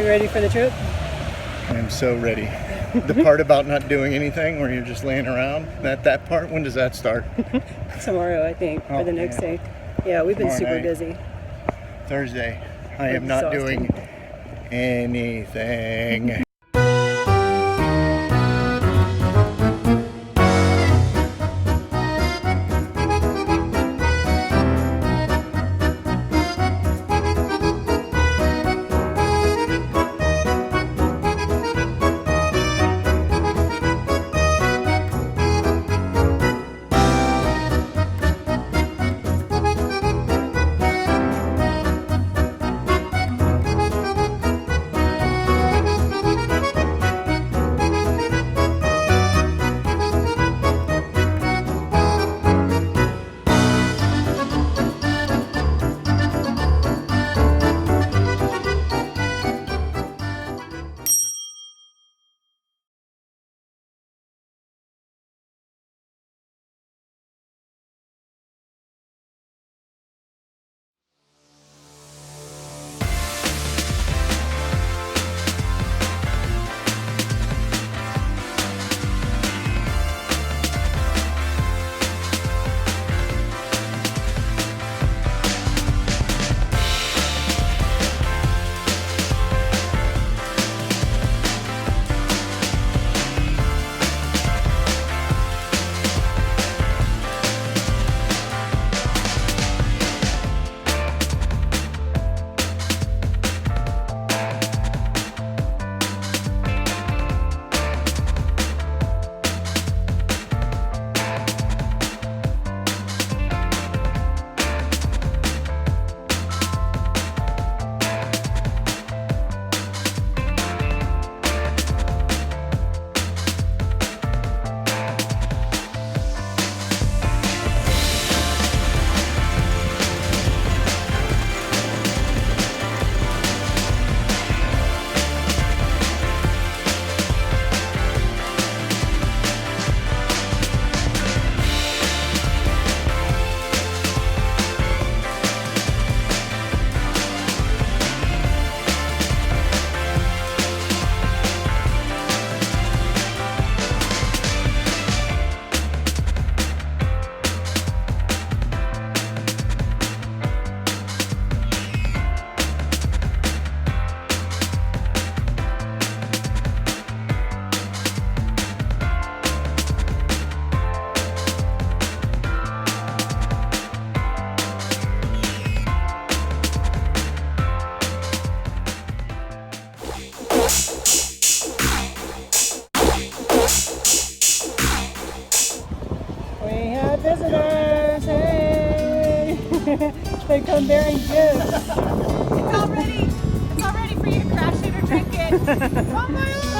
you ready for the trip? I'm so ready. The part about not doing anything where you're just laying around, that part, when does that start? Tomorrow, I think, or the next day. Yeah, we've been super busy. Thursday. I am not doing anything. Visitors, hey! They come bearing gifts. It's all ready for you to crash it or drink it. Oh my God!